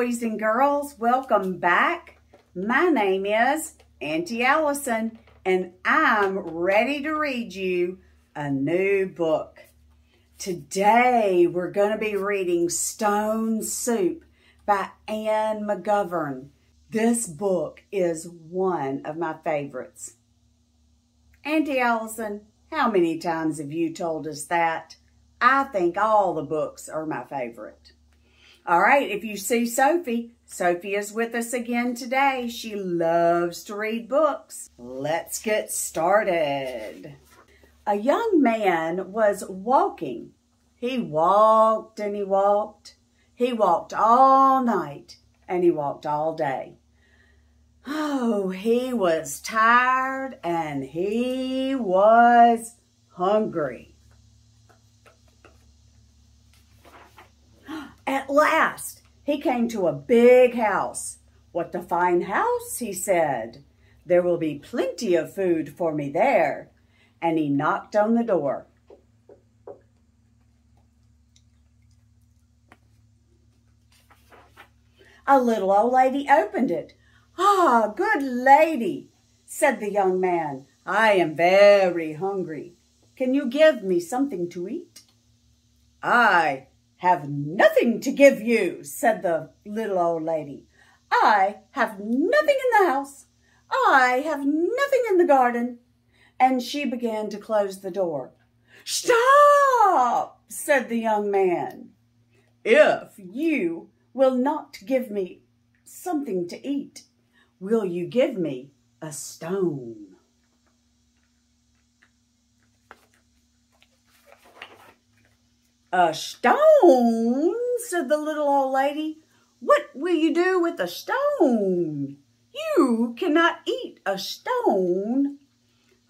boys and girls. Welcome back. My name is Auntie Allison, and I'm ready to read you a new book. Today, we're going to be reading Stone Soup by Anne McGovern. This book is one of my favorites. Auntie Allison, how many times have you told us that? I think all the books are my favorite. All right, if you see Sophie is with us again today. She loves to read books. Let's get started. A young man was walking. He walked and he walked. He walked all night and he walked all day. Oh, he was tired and he was hungry. At last, he came to a big house. "What a fine house," he said. "There will be plenty of food for me there." And he knocked on the door. A little old lady opened it. "Ah, good lady," said the young man, "I am very hungry. Can you give me something to eat?" "I have nothing to give you," said the little old lady. "I have nothing in the house. I have nothing in the garden." And she began to close the door. "Stop," said the young man. "If you will not give me something to eat, will you give me a stone?" "A stone?" said the little old lady. "What will you do with a stone? You cannot eat a stone."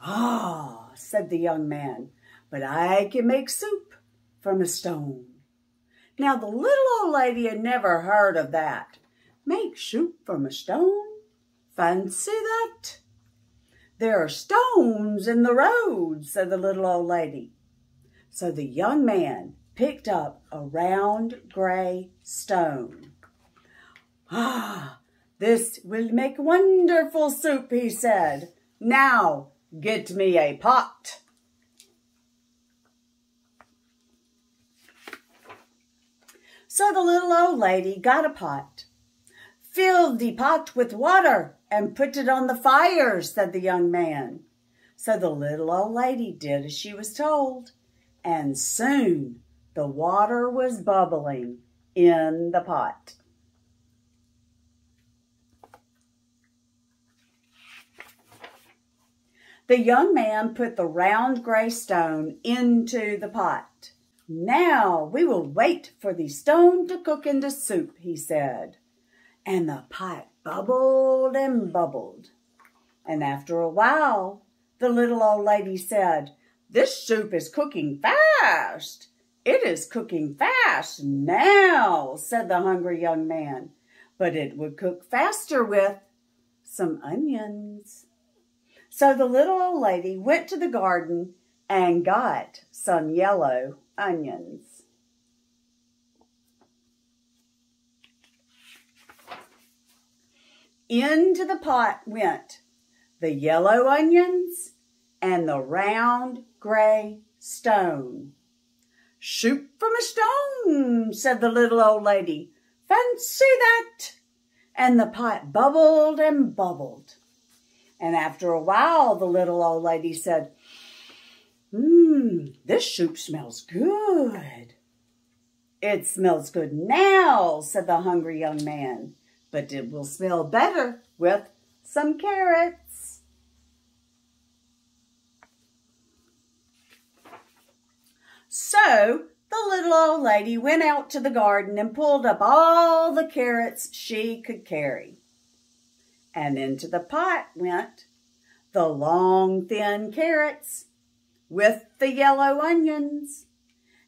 "Ah," said the young man, "but I can make soup from a stone." Now the little old lady had never heard of that. Make soup from a stone? Fancy that. "There are stones in the road," said the little old lady. So the young man picked up a round gray stone. "Ah, this will make wonderful soup," he said. "Now get me a pot." So the little old lady got a pot. "Fill the pot with water and put it on the fire," said the young man. So the little old lady did as she was told, and soon the water was bubbling in the pot. The young man put the round gray stone into the pot. "Now we will wait for the stone to cook into soup," he said. And the pot bubbled and bubbled. And after a while, the little old lady said, "This soup is cooking fast." "It is cooking fast now," said the hungry young man. "But it would cook faster with some onions." So the little old lady went to the garden and got some yellow onions. Into the pot went the yellow onions and the round gray stone. "Soup from a stone," said the little old lady. "Fancy that." And the pot bubbled and bubbled. And after a while, the little old lady said, "This soup smells good." "It smells good now," said the hungry young man, "but it will smell better with some carrots." So the little old lady went out to the garden and pulled up all the carrots she could carry. And into the pot went the long, thin carrots with the yellow onions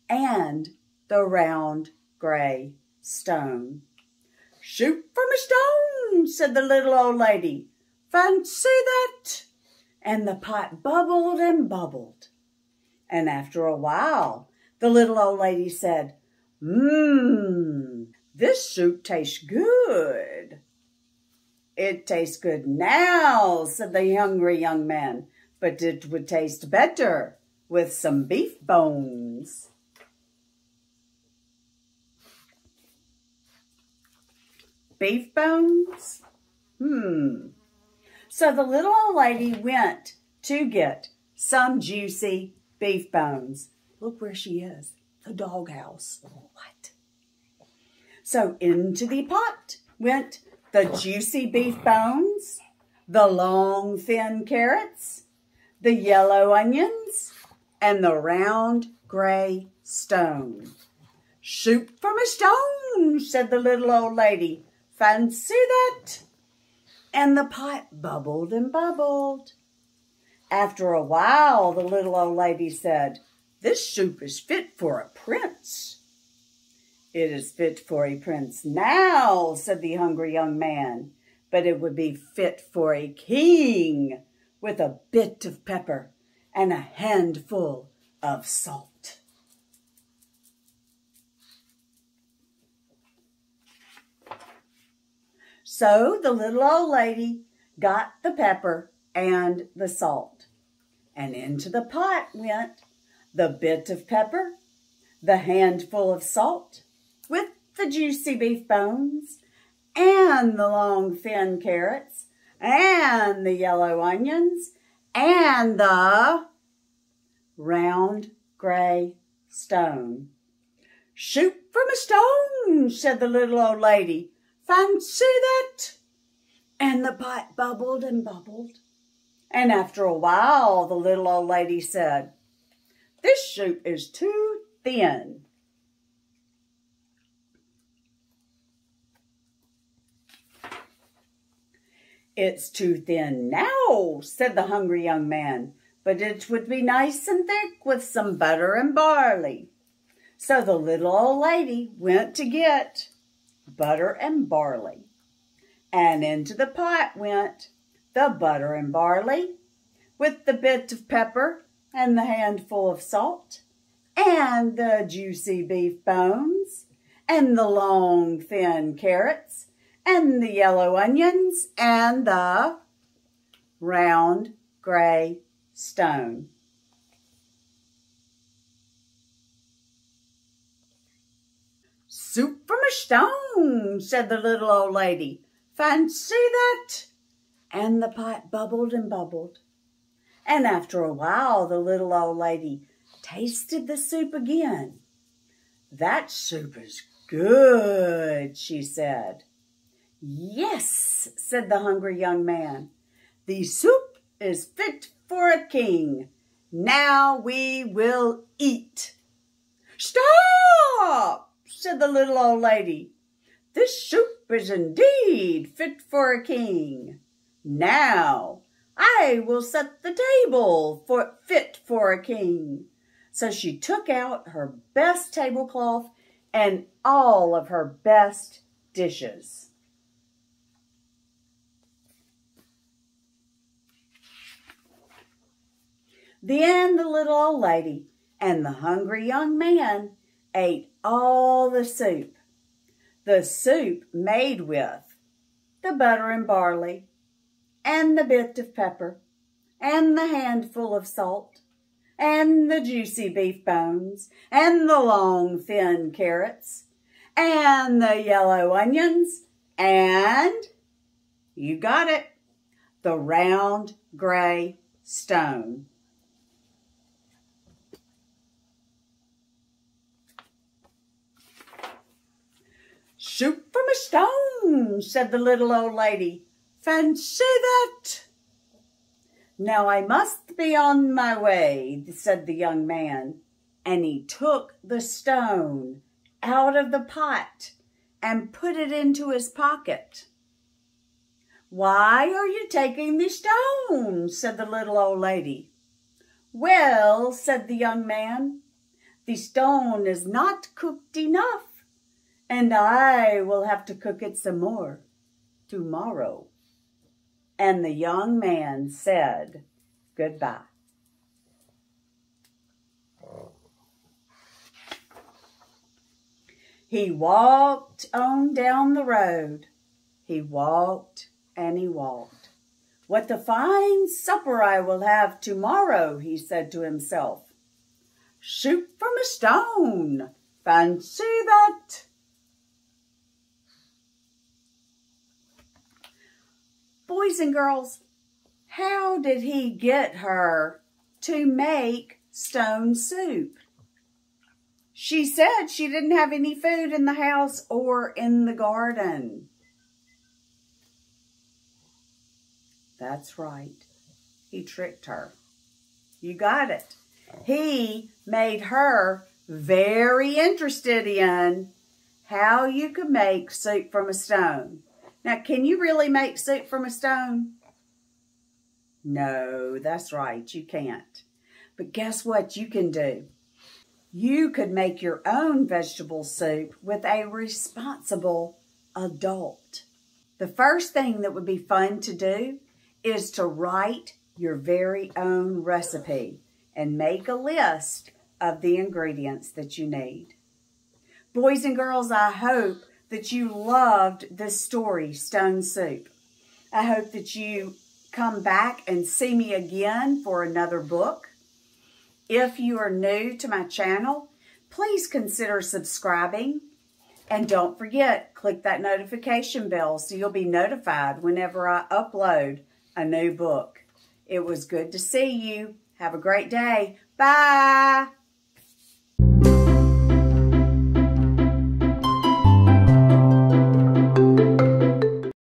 and the round gray stone. "Soup from a stone," said the little old lady. "Fancy that." And the pot bubbled and bubbled. And after a while, the little old lady said, This soup tastes good. It tastes good now, said the hungry young man, but it would taste better with some beef bones. Beef bones? So the little old lady went to get some juicy beef bones. Look where she is, the doghouse. What? So into the pot went the juicy beef bones, the long thin carrots, the yellow onions, and the round gray stone. Soup from a stone, said the little old lady. Fancy that? And the pot bubbled and bubbled. After a while, the little old lady said, this soup is fit for a prince. It is fit for a prince now, said the hungry young man, but it would be fit for a king with a bit of pepper and a handful of salt. So the little old lady got the pepper and the salt, and into the pot went the bit of pepper, the handful of salt, with the juicy beef bones, and the long thin carrots, and the yellow onions, and the round gray stone. Soup from a stone, said the little old lady. Fancy that? And the pot bubbled and bubbled. And after a while, the little old lady said, this soup is too thin. It's too thin now, said the hungry young man, but it would be nice and thick with some butter and barley. So the little old lady went to get butter and barley, and into the pot went the butter and barley with the bit of pepper and the handful of salt and the juicy beef bones and the long thin carrots and the yellow onions and the round gray stone. Soup from a stone, said the little old lady. Fancy that? And the pot bubbled and bubbled. And after a while, the little old lady tasted the soup again. That soup is good, she said. Yes, said the hungry young man. The soup is fit for a king. Now we will eat. Stop, said the little old lady. This soup is indeed fit for a king. Now I will set the table fit for a king. So she took out her best tablecloth and all of her best dishes. Then the little old lady and the hungry young man ate all the soup made with the butter and barley, and the bit of pepper, and the handful of salt, and the juicy beef bones, and the long thin carrots, and the yellow onions, and, you got it, the round gray stone. Soup from a stone, said the little old lady. Fancy that? Now I must be on my way, said the young man, and he took the stone out of the pot and put it into his pocket. Why are you taking the stone? Said the little old lady. Well, said the young man, the stone is not cooked enough, and I will have to cook it some more tomorrow. And the young man said goodbye. He walked on down the road. He walked and he walked. What a fine supper I will have tomorrow, he said to himself. Shoot from a stone. Fancy that. Boys and girls, how did he get her to make stone soup? She said she didn't have any food in the house or in the garden. That's right. He tricked her. You got it. He made her very interested in how you could make soup from a stone. Now, can you really make soup from a stone? No, that's right. You can't. But guess what you can do? You could make your own vegetable soup with a responsible adult. The first thing that would be fun to do is to write your very own recipe and make a list of the ingredients that you need. Boys and girls, I hope that you loved this story, Stone Soup. I hope that you come back and see me again for another book. If you are new to my channel, please consider subscribing. And don't forget, click that notification bell so you'll be notified whenever I upload a new book. It was good to see you. Have a great day. Bye.